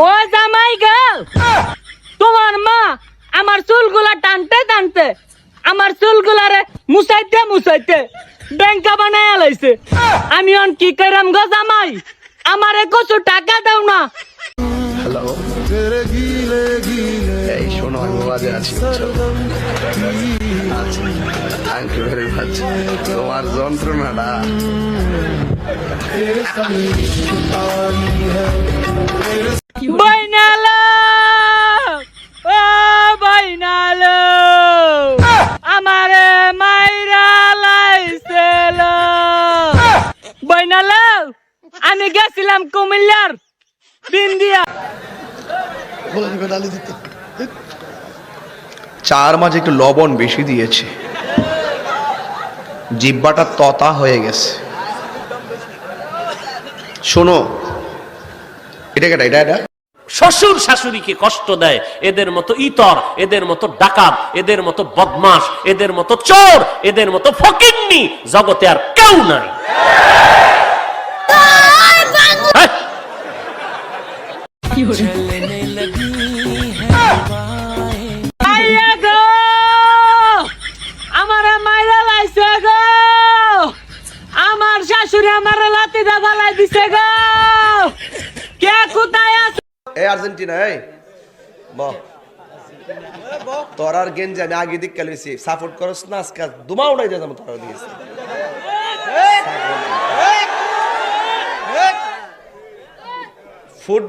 ও জামাই গাল, তোমার মা আমার চুলগুলা টানতে টানতে আমার চুলগুলারে মুছাইতে মুছাইতে ব্যাংকা বানায় লাইছে। আমি অন কি কইরাম গো জামাই, আমারে কচু টাকা দাও না। হ্যালো, এই শোনো, আমি বাজে আছি, থ্যাংক ইউ ভেরি মাচ। তোমার যন্ত্রণাটা বাইনালো, ও বাইনালো, আমারে মাইরা লাইছিল। বাইনালো, আমি গেছিলাম কুমিল্লার বিন্দিয়া। চার মাঝে একটু লবণ বেশি দিয়েছে, জিব্বাটা ততা হয়ে গেছে। শোনো, এটা কেটা, এটা শ্বশুর শাশুড়িকে কষ্ট দেয়, এদের মতো ইতর, এদের মতো ডাকাত, এদের মতো বদমাশ, এদের মতো চোর, এদের মতো ফকিন্নি জগতে আর কেউ নাই। আইয়া গো, আমারে মাইরা লাইছে গো, আমার শাশুড়ি আমারে লাতি দা ফালাই দিছে গো। কে কোথায় আছে? এই আর্জেন্টিনা, এই বাহ, তোর আর গেঞ্জি আমি আগে দিক কালিয়েছি, সাপোর্ট করস না, আজকে দুমা উড়াই দিয়ে যাবো তোরা দিয়েছি। ফুট